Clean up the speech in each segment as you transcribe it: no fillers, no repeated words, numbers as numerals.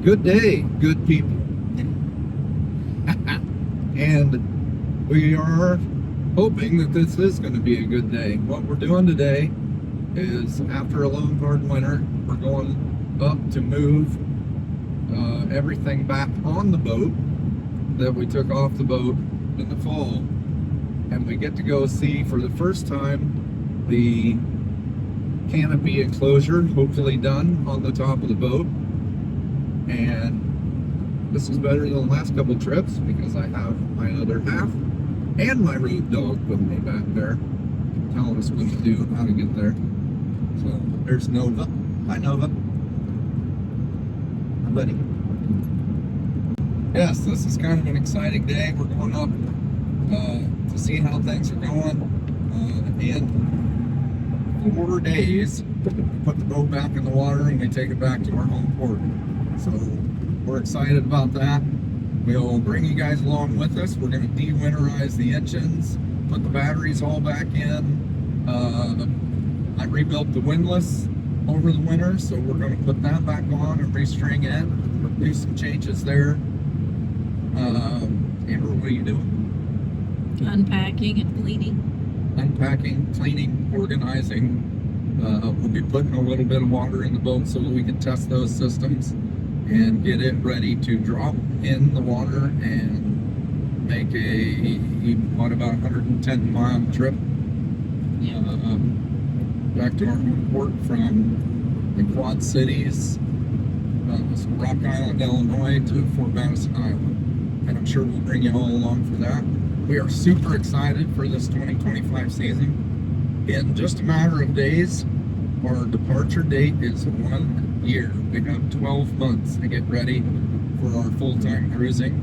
Good day, good people. And we are hoping that this is going to be a good day. What we're doing today is, after a long, hard winter, we're going up to move everything back on the boat that we took off the boat in the fall. And we get to go see for the first time the canopy enclosure, hopefully done, on the top of the boat. And this is better than the last couple trips because I have my other half and my road dog with me back there telling us what to do and how to get there. So there's Nova. Hi, Nova. Hi, buddy. Yes, this is kind of an exciting day. We're going up to see how things are going. In 4 days, we put the boat back in the water and we take it back to our home port. So we're excited about that. We'll bring you guys along with us. We're going to de-winterize the engines, put the batteries all back in. I rebuilt the windlass over the winter, so we're going to put that back on and restring it, do some changes there. Amber, what are you doing? Unpacking and cleaning. Unpacking, cleaning, organizing. We'll be putting a little bit of water in the boat so that we can test those systems and get it ready to drop in the water and make about 110-mile trip back to our home port from the Quad Cities, Rock Island, Illinois, to Fort Madison, Iowa. And I'm sure we'll bring you all along for that. We are super excited for this 2025 season. In just a matter of days, our departure date is 1 year. We have 12 months to get ready for our full-time cruising,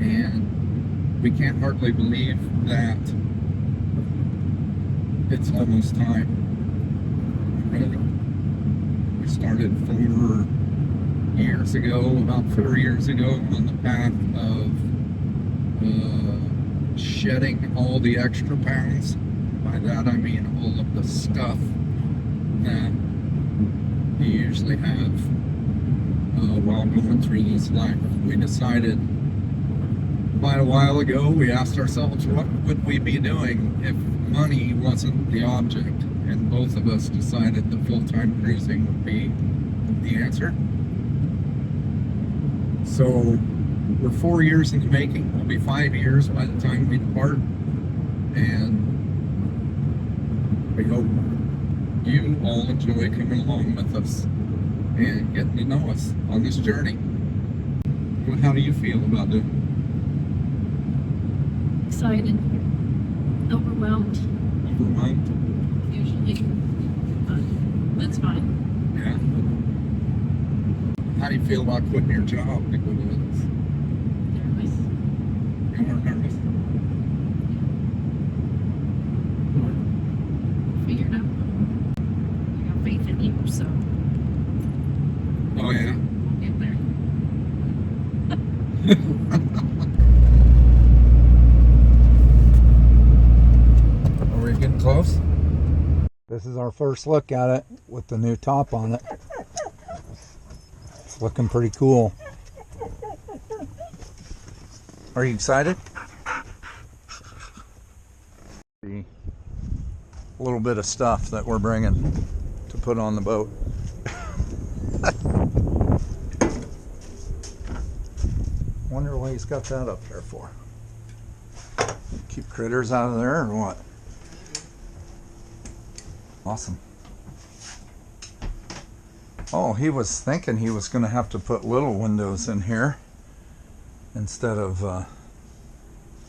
and we can't hardly believe that it's almost time. Really. We started 4 years ago, about 4 years ago, on the path of shedding all the extra pounds. By that I mean all of the stuff that you usually have while going through this life. We decided quite a while ago, we asked ourselves, what would we be doing if money wasn't the object? And both of us decided that full-time cruising would be the answer. So we're 4 years in the making. We'll be 5 years by the time we depart. And we hope you all enjoy coming along with us and getting to know us on this journey. How do you feel about it? Excited. Overwhelmed. Overwhelmed? Usually. But that's fine. Yeah. How do you feel about quitting your job to go to this? Nervous. You are nervous? Figure it out. I got faith in you, so Oh, yeah? we'll get there. Are we getting close? This is our first look at it with the new top on it. It's looking pretty cool. Are you excited? The little bit of stuff that we're bringing to put on the boat. Wonder why he's got that up there for. Keep critters out of there or what? Awesome. Oh, he was thinking he was going to have to put little windows in here instead of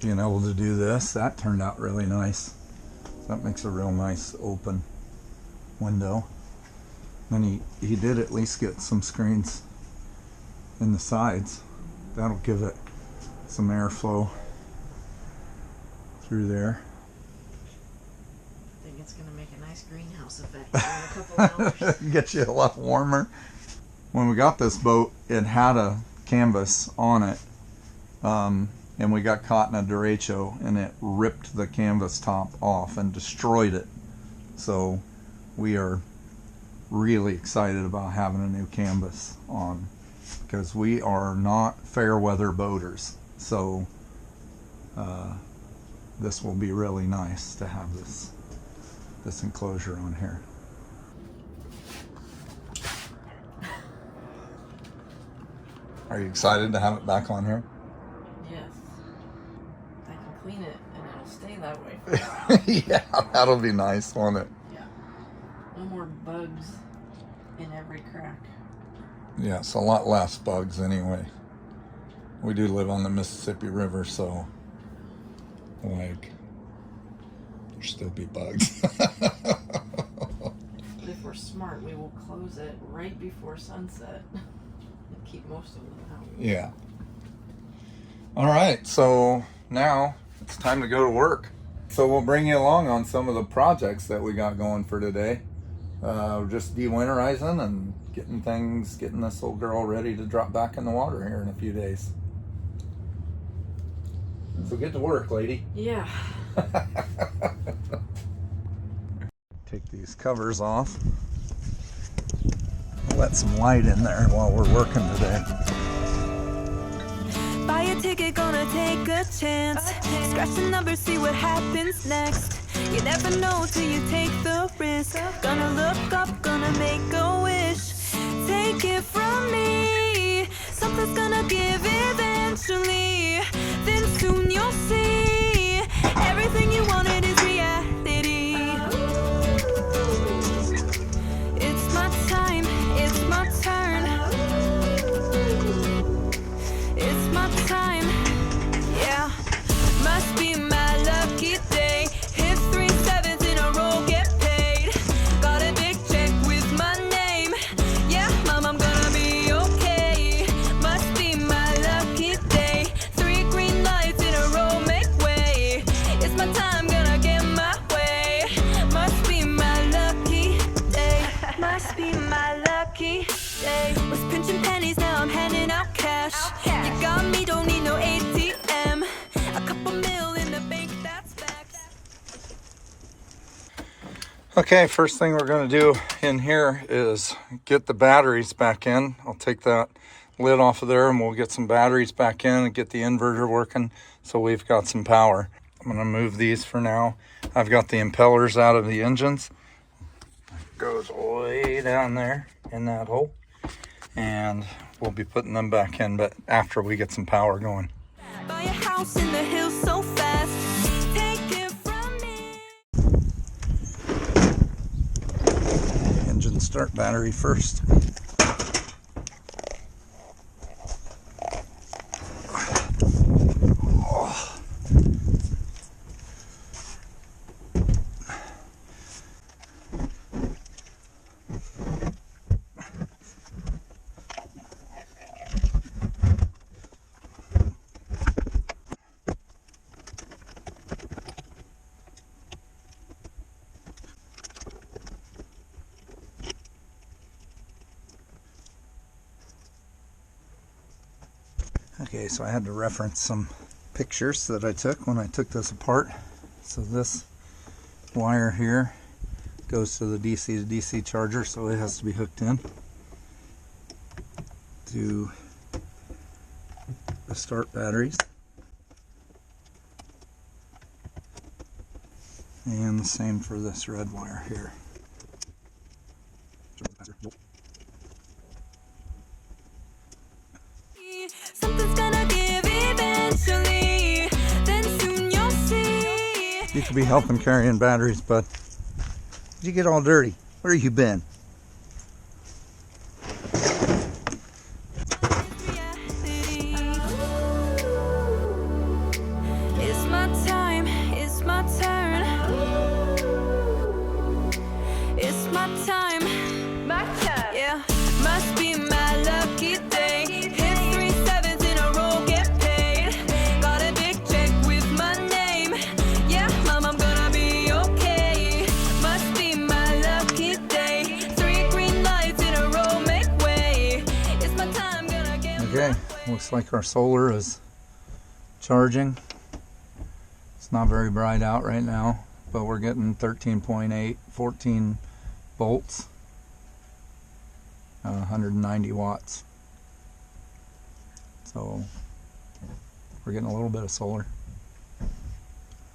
being able to do this. That turned out really nice. That makes a real nice open window. And he did at least get some screens in the sides. That'll give it some airflow through there. I think it's going to make a nice greenhouse effect in a couple hours. Get you a lot warmer. When we got this boat, it had a canvas on it, and we got caught in a derecho, and it ripped the canvas top off and destroyed it. So we are really excited about having a new canvas on because we are not fair weather boaters. So this will be really nice to have this enclosure on here. Are you excited to have it back on here? Yes. I can clean it and it'll stay that way for a while. Yeah, that'll be nice, won't it? Yeah. No more bugs in every crack. Yeah, it's a lot less bugs anyway. We do live on the Mississippi River, so like there'll still be bugs. But if we're smart, we will close it right before sunset and keep most of them out. Yeah. All right, so now it's time to go to work. So we'll bring you along on some of the projects that we got going for today. We're just de-winterizing and getting this little girl ready to drop back in the water here in a few days. So get to work, lady. Yeah. Take these covers off. Let some light in there while we're working today. Buy a ticket, gonna take a chance. Scratch the number, see what happens next. You never know till you take the risk. Gonna look up, gonna make a wish. Take it from me, something's gonna give eventually. Then soon you'll see everything you wanted is reality. It's my time, it's my turn. It's my time, yeah. Must be my lucky day. Hit 3 sevens in a row, get paid. Got a big check with my name. Yeah, mom, I'm gonna be okay. Must be my lucky day. 3 green lights in a row, make way. It's my time, gonna get my way. Must be my lucky day. Must be my lucky day. Was pinching pennies, now I'm handing out cash. You got me, don't need no ATM. A couple mil in the bank, that's facts. Okay, first thing we're going to do in here is get the batteries back in. I'll take that lid off of there and we'll get some batteries back in and get the inverter working so we've got some power. I'm going to move these for now. I've got the impellers out of the engines. Goes way down there in that hole. And we'll be putting them back in, but after we get some power going. Buy a house in the hills so fast. Take it from me. Engine start battery first. Okay, so I had to reference some pictures that I took when I took this apart. So this wire here goes to the DC to DC charger, so it has to be hooked in to the start batteries. And the same for this red wire here. Something's gonna give eventually. Then soon you'll see. You could be helping carrying batteries, but did you get all dirty? Where have you been? It's my time, it's my turn. It's my time. My turn. Yeah, must be my lucky day. Hit 3 sevens in a row, get paid. Got a big check with my name. Yeah, mom, I'm gonna be okay. Must be my lucky day. 3 green lights in a row, make way. It's my time, gonna get Okay, looks like our solar is charging. It's not very bright out right now, but we're getting 13.8, 14 volts, 190 watts. So we're getting a little bit of solar.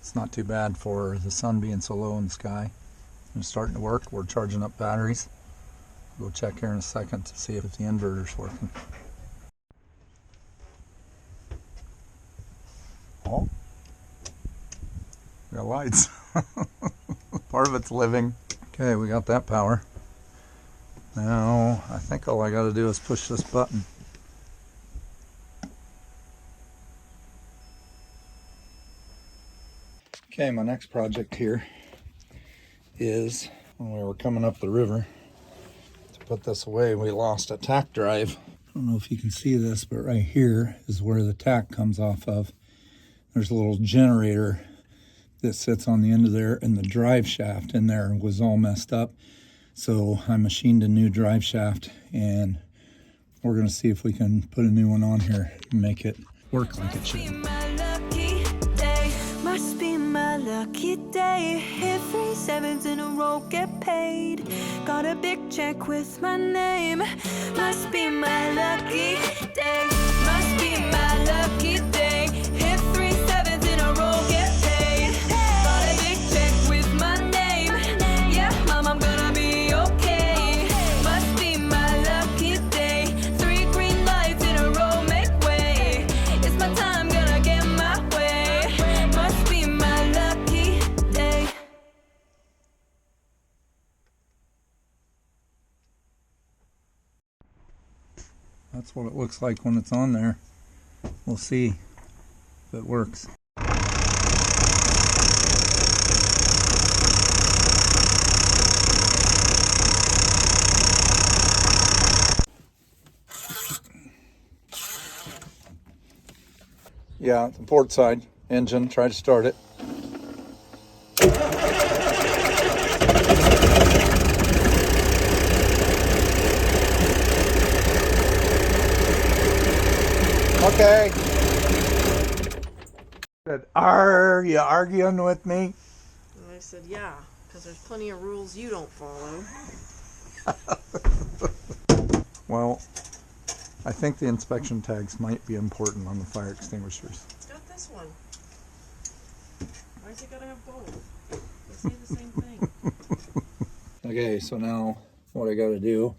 It's not too bad for the sun being so low in the sky. It's starting to work. We're charging up batteries. We'll check here in a second to see if the inverter's working. Oh, we got lights. Part of it's living. Okay, we got that power. Now, I think all I got to do is push this button. Okay, my next project here is when we were coming up the river to put this away, we lost a tack drive. I don't know if you can see this, but right here is where the tack comes off of. There's a little generator that sits on the end of there, and the drive shaft in there was all messed up. So I machined a new drive shaft, and we're gonna see if we can put a new one on here and make it work like it should. Must be my lucky day. Hit 3 sevens in a row, get paid. Got a big check with my name. Must be my lucky day. Must be my lucky day. Hit 3 sevens in a row, get paid. Got a big check with my name. Yeah, mom, I'm gonna be okay. Must be my lucky day. 3 green lights in a row, make way. It's my time, gonna get my way. Must be my lucky day. That's what it looks like when it's on there. We'll see if it works. Yeah, the port side engine, try to start it. Okay. Said, are you arguing with me? And I said, yeah, because there's plenty of rules you don't follow. Well, I think the inspection tags might be important on the fire extinguishers. It's got this one. Why's it gotta have both? They say the same thing. Okay, so now what I gotta do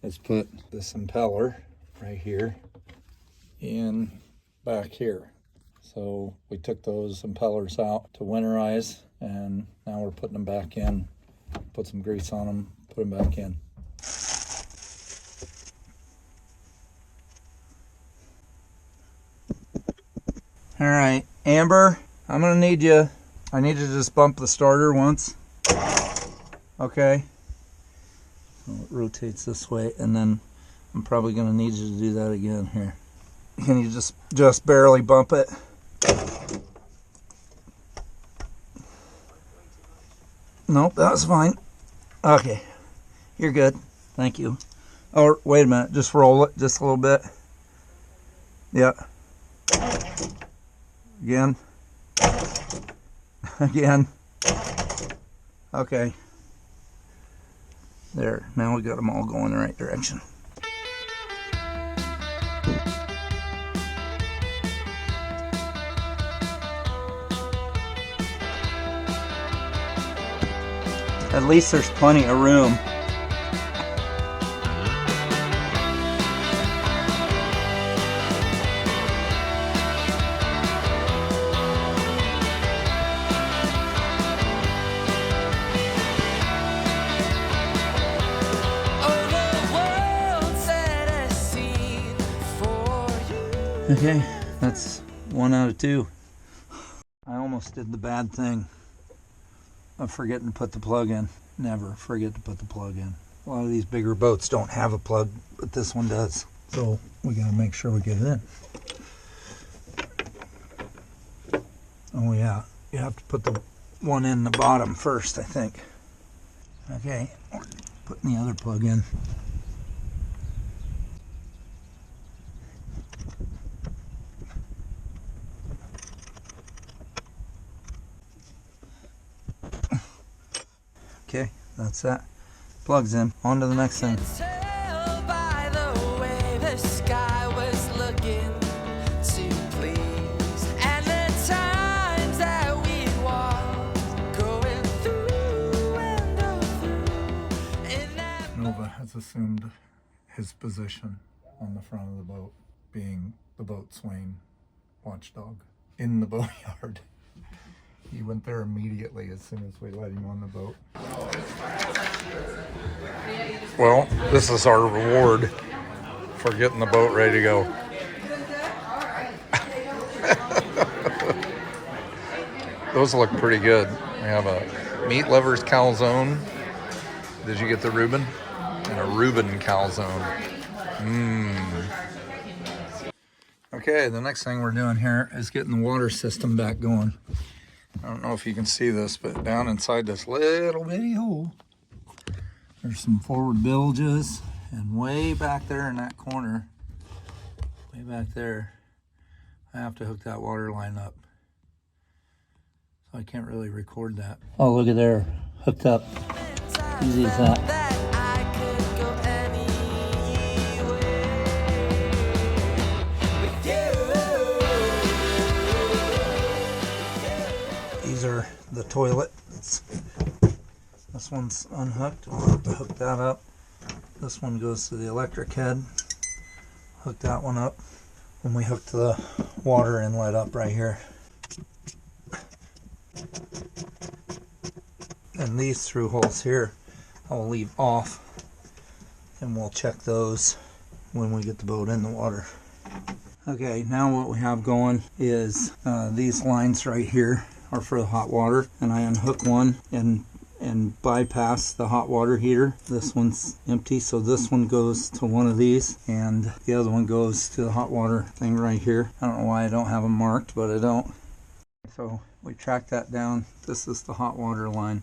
is put this impeller right here in back here. So we took those impellers out to winterize, and now we're putting them back in. Put some grease on them, put them back in. All right, Amber, I'm gonna need you. I need you to just bump the starter once. Okay. So it rotates this way, and then I'm probably gonna need you to do that again here. Can you just barely bump it? Nope, that was fine. Okay, you're good. Thank you. Oh, wait a minute. Just roll it just a little bit. Yeah. Again. Again. Okay. There. Now we got them all going in the right direction. At least there's plenty of room. Okay, that's 1 out of 2. I almost did the bad thing of forgetting to put the plug in. Never forget to put the plug in. A lot of these bigger boats don't have a plug, but this one does. So we gotta make sure we get it in. Oh yeah, you have to put the one in the bottom first, I think. Okay, putting the other plug in. Okay, that's that. Plugs in. On to the next thing. Tell by the way the sky was looking. assumed his position on the front of the boat, being the boatswain watchdog in the boatyard. He went there immediately as soon as we let him on the boat. Well, this is our reward for getting the boat ready to go. Those look pretty good. We have a meat lover's calzone. Did you get the Reuben? And a Reuben calzone. Okay, the next thing we're doing here is getting the water system back going. I don't know if you can see this, but down inside this little bitty hole, there's some forward bilges, and way back there in that corner, way back there, I have to hook that water line up. So I can't really record that. Oh, look at there, hooked up. Easy as that. These are the toilets. This one's unhooked. We'll have to hook that up. This one goes to the electric head. Hook that one up. When we hook the water inlet up right here. And these through holes here, I'll leave off, and we'll check those when we get the boat in the water. Okay, now what we have going is these lines right here are for the hot water, and I unhook one and bypass the hot water heater. This one's empty, so this one goes to one of these, and the other one goes to the hot water thing right here. I don't know why I don't have them marked, but I don't. So we track that down. This is the hot water line.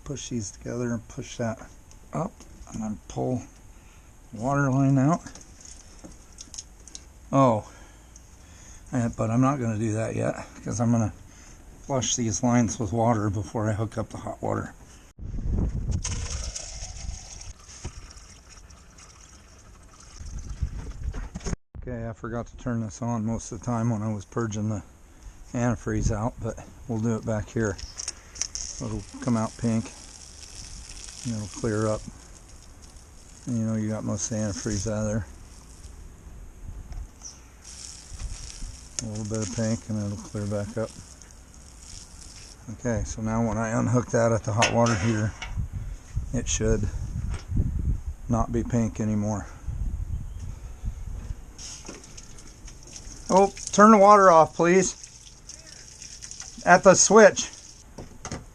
Push these together and push that up, and then pull the water line out. Oh, but I'm not going to do that yet, because I'm going to flush these lines with water before I hook up the hot water. Okay, I forgot to turn this on most of the time when I was purging the antifreeze out, but we'll do it back here. It'll come out pink, and it'll clear up. And you know you got most of the antifreeze out of there. A little bit of pink, and it'll clear back up. Okay, so now when I unhook that at the hot water heater, it should not be pink anymore. Oh, turn the water off, please. At the switch.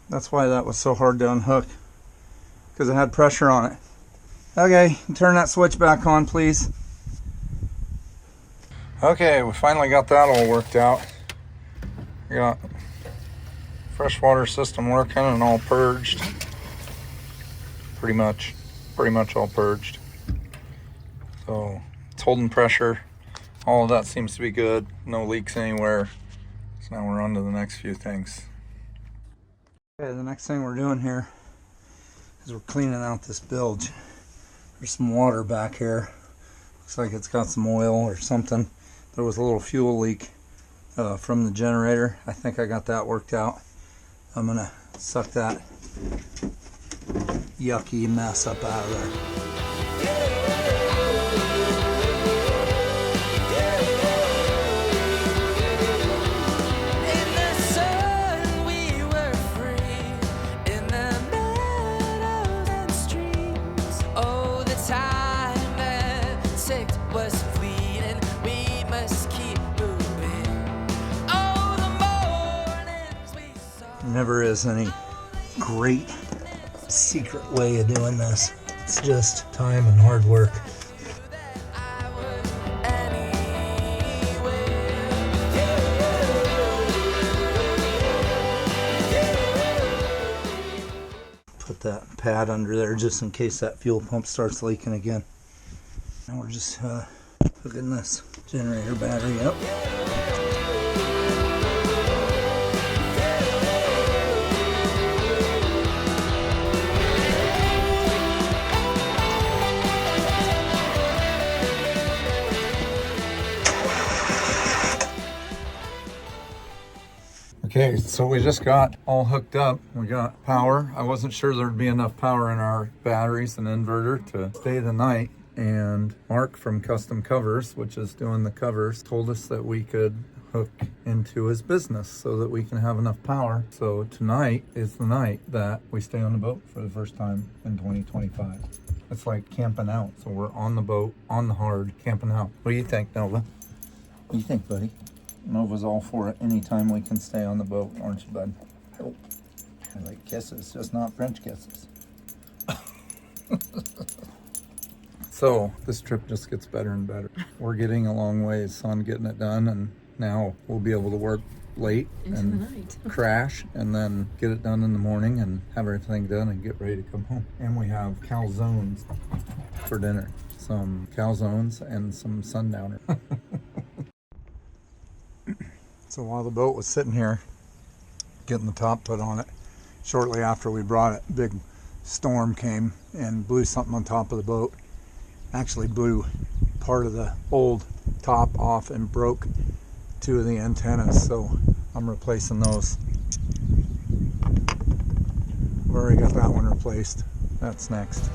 That's why that was so hard to unhook, because it had pressure on it. Okay, turn that switch back on, please. Okay, we finally got that all worked out. We got freshwater system working and all purged. Pretty much all purged. So it's holding pressure. All of that seems to be good. No leaks anywhere. So now we're on to the next few things. Okay, the next thing we're doing here is we're cleaning out this bilge. There's some water back here. Looks like it's got some oil or something. There was a little fuel leak from the generator. I think I got that worked out. I'm gonna suck that yucky mess up out of there. Never is any great secret way of doing this. It's just time and hard work. Put that pad under there just in case that fuel pump starts leaking again. Now we're just hooking this generator battery up. Okay, so we just got all hooked up. We got power. I wasn't sure there'd be enough power in our batteries and inverter to stay the night. And Mark from Custom Covers, which is doing the covers, told us that we could hook into his business so that we can have enough power. So tonight is the night that we stay on the boat for the first time in 2025. It's like camping out. So we're on the boat, on the hard, camping out. What do you think, Nova? What do you think, buddy? Nova's all for it anytime we can stay on the boat, aren't you, bud? Oh, I like kisses, just not French kisses. So this trip just gets better and better. We're getting a long ways on getting it done, and now we'll be able to work late and crash and then get it done in the morning and have everything done and get ready to come home. And we have calzones for dinner. Some calzones and some sundowner. So while the boat was sitting here getting the top put on it, shortly after we brought it, a big storm came and blew something on top of the boat. Actually blew part of the old top off and broke 2 of the antennas, so I'm replacing those. I've already got that one replaced. That's next.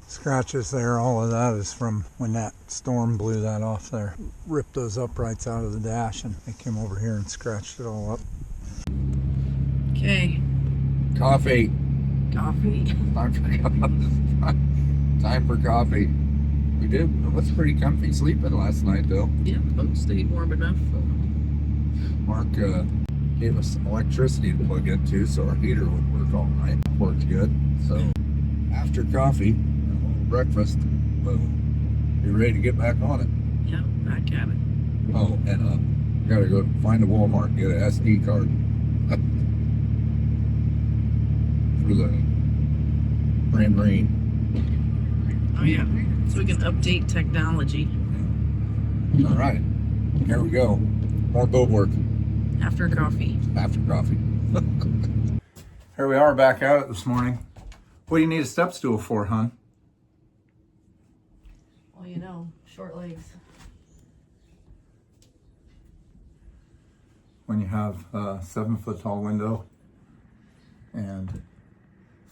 Scratches there, all of that is from when that storm blew that off there. Ripped those uprights out of the dash and they came over here and scratched it all up. Okay. Coffee. Coffee. Time for coffee. We did. It was pretty comfy sleeping last night, though. Yeah, the boat stayed warm enough. Mark gave us some electricity to plug into so our heater would work all night. Worked good. So after coffee, and a little breakfast, we'll be ready to get back on it. Yeah, back at it. Oh, and gotta go find a Walmart and get an SD card for the Brand Marine. Oh yeah, so we can update technology. All right, here we go. More boat work. After coffee. After coffee. Here we are back at it this morning. What do you need a step stool for, hon? Well, you know, short legs. When you have a 7-foot tall window and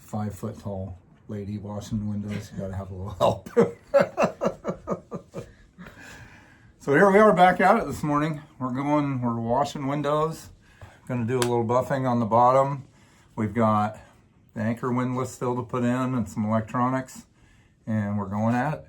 5-foot tall lady washing windows, you gotta have a little help. So here we are back at it this morning. We're washing windows. Gonna do a little buffing on the bottom. We've got the anchor windlass still to put in and some electronics, and we're going at it.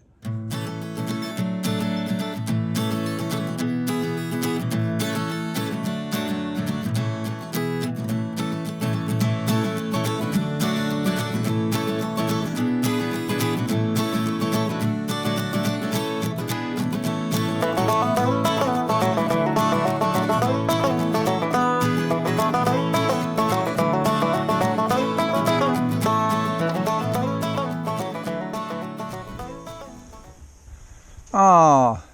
Ah,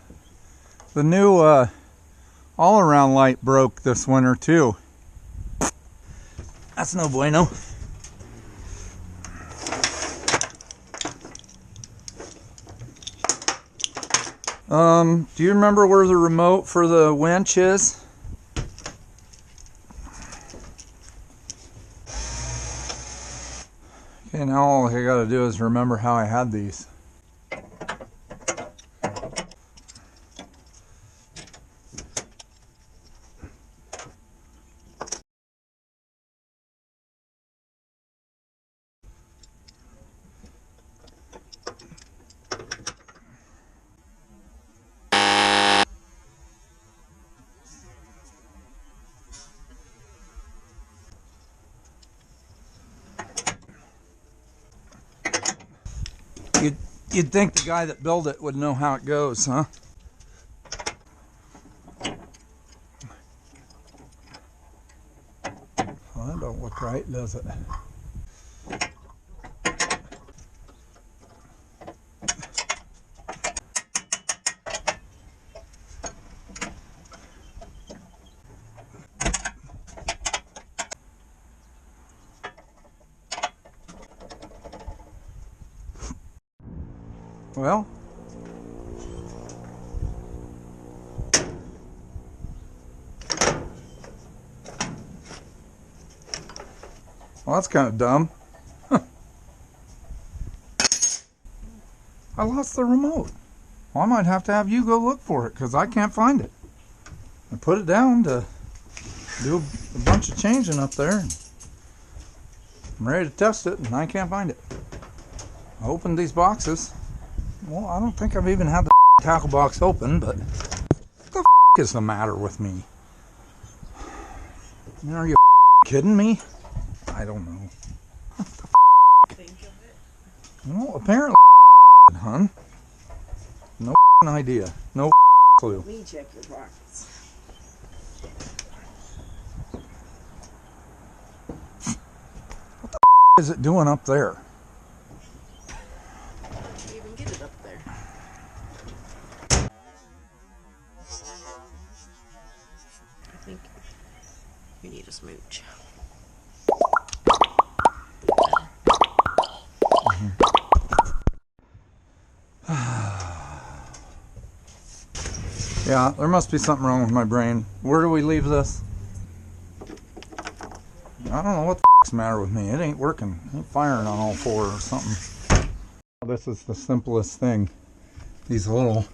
the new all-around light broke this winter too. That's no bueno. Do you remember where the remote for the winch is? Okay, now all I gotta do is remember how I had these. You'd think the guy that built it would know how it goes, huh? Well, that don't look right, does it? Well, that's kind of dumb. I lost the remote. Well, I might have to have you go look for it because I can't find it. I put it down to do a bunch of changing up there. I'm ready to test it and I can't find it. I opened these boxes. Well, I don't think I've even had the tackle box open, but what the is the matter with me? I mean, are you kidding me? I don't know. What the think of it? Well, apparently, hun. No idea. No clue. Let me check your pockets. What the is it doing up there? You even get it up there. I think you need a smooch. Yeah, there must be something wrong with my brain. Where do we leave this? I don't know what the matter with me. It ain't working. It ain't firing on all four or something. This is the simplest thing. These little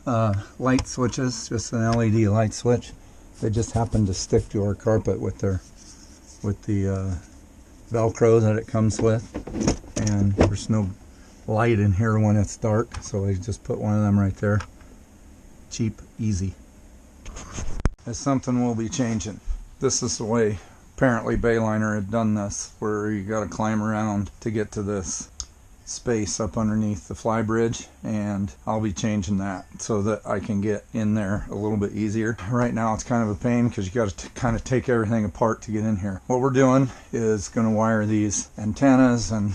light switches, just an LED light switch. They just happen to stick to our carpet with the Velcro that it comes with. And there's no light in here when it's dark, so I just put one of them right there. Cheap, easy. It's something we'll be changing. This is the way apparently Bayliner had done this, where you got to climb around to get to this space up underneath the fly bridge, and I'll be changing that so that I can get in there a little bit easier. Right now it's kind of a pain because you got to kind of take everything apart to get in here. What we're doing is going to wire these antennas and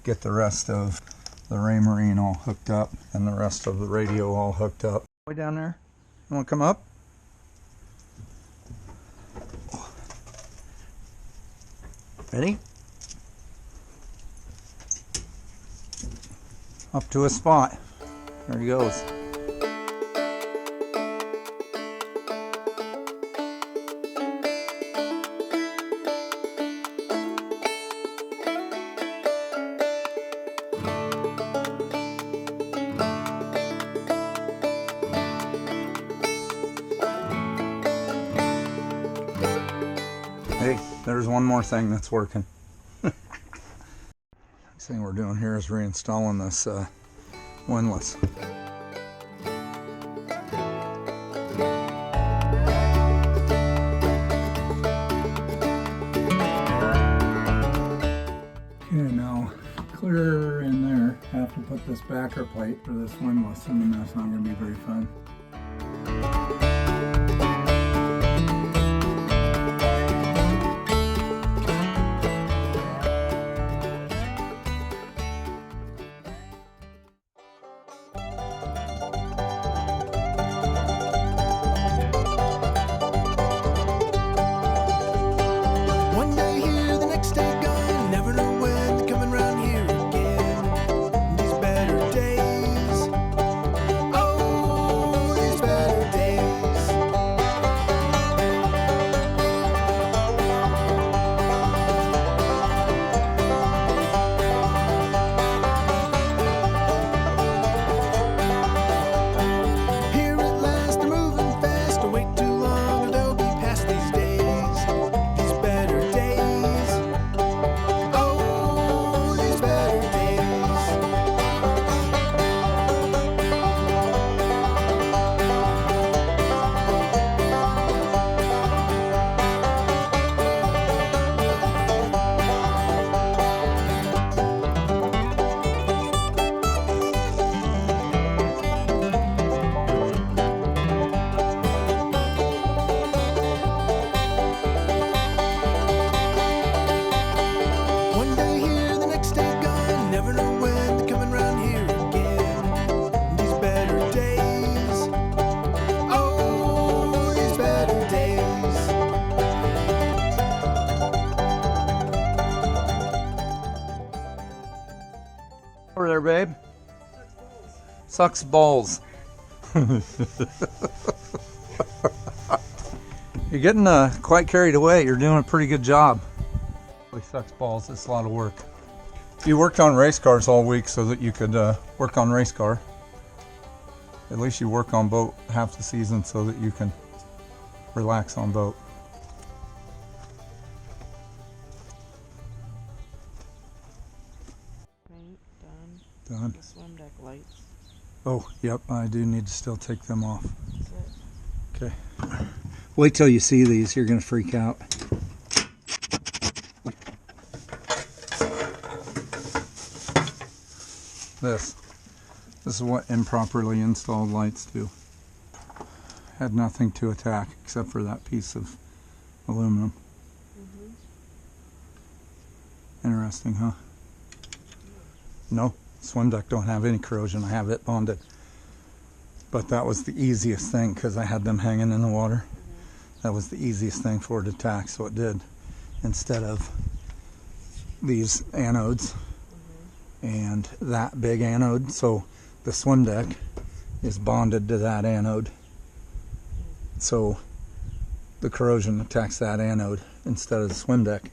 get the rest of the Raymarine all hooked up and the rest of the radio all hooked up. Way down there, you want to come up? Ready? Up to a spot. There he goes. Hey, there's one more thing that's working. Next thing we're doing here is reinstalling this windlass. Okay, now clear in there. I have to put this backer plate for this windlass in, and that's not going to be very fun. there, babe? Sucks balls. You're getting quite carried away. You're doing a pretty good job. Really sucks balls. It's a lot of work. You worked on race cars all week so that you could work on race car. At least you work on boat half the season so that you can relax on boat. Paint done. Done. The swim deck lights. Oh, yep, I do need to still take them off. That's it. Okay. Wait till you see these, you're gonna freak out. This is what improperly installed lights do. Had nothing to attack except for that piece of aluminum. Interesting, huh? No, swim deck don't have any corrosion. I have it bonded. But that was the easiest thing because I had them hanging in the water. That was the easiest thing for it to attack, so it did. Instead of these anodes and that big anode. So the swim deck is bonded to that anode. So the corrosion attacks that anode instead of the swim deck.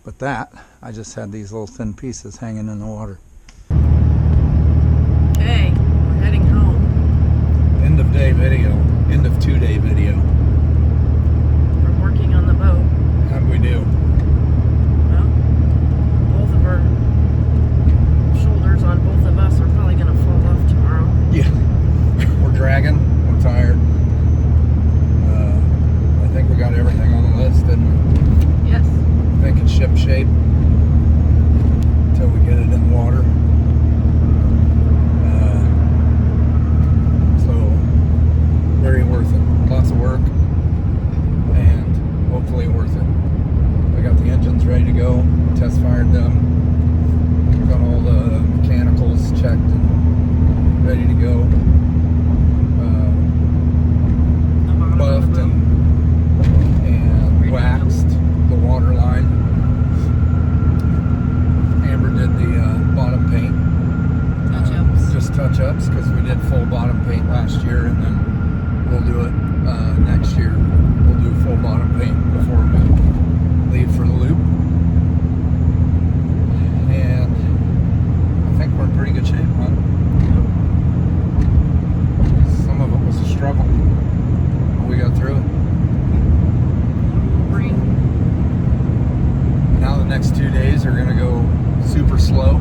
But that, I just had these little thin pieces hanging in the water. Okay, we're heading home. End of day video. End of 2-day video. From working on the boat. How'd we do? Well, both of our shoulders on both of us are probably going to fall off tomorrow. Yeah. We're dragging. We're tired. I think we got everything on the list, didn't we? Yes. I think it's ship shape until we get it in the water. So, very worth it. Lots of work and hopefully worth it. I got the engines ready to go. Test fired them. Got all the mechanicals checked and ready to go. Buffed and waxed the water line. Amber did the bottom paint. Touch-ups. Just touch-ups because we did full bottom paint last year, and then we'll do it next year. We'll do full bottom paint before we leave for the loop. And I think we're in pretty good shape, huh? Some of it was a struggle. We got through it. Now the next 2 days are going to go super slow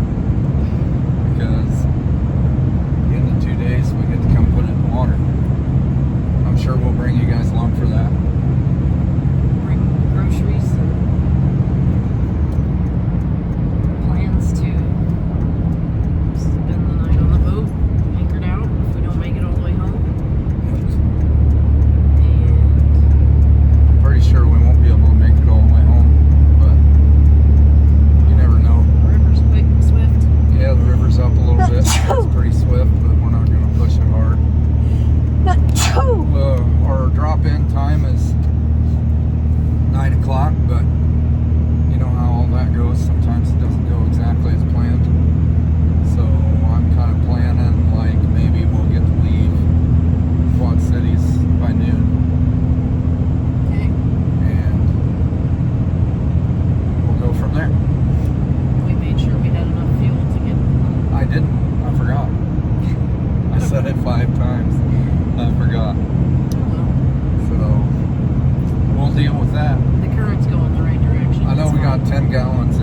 because at the end of 2 days we get to come put it in the water. I'm sure we'll bring you guys along for that. Bring groceries and plans to spend the night on the boat, anchored out if we don't make it all the way home. Pretty sure we won't be able to make it all the way home, but you never know. The river's quick and swift. Yeah, the river's up a little bit. It's pretty swift, but we're not going to push it hard. Our drop-in time is 9 o'clock, but you know how all that goes. Sometimes it doesn't go exactly as planned. So I'm kind of planning like maybe we'll get to leave Quad Cities by noon. Okay. And we'll go from there. We made sure we had enough fuel to get home. I didn't. I forgot. I said it 5 times. I forgot. Well, So we'll deal with that. the current's going the right direction. I know It's we got fine. 10 gallons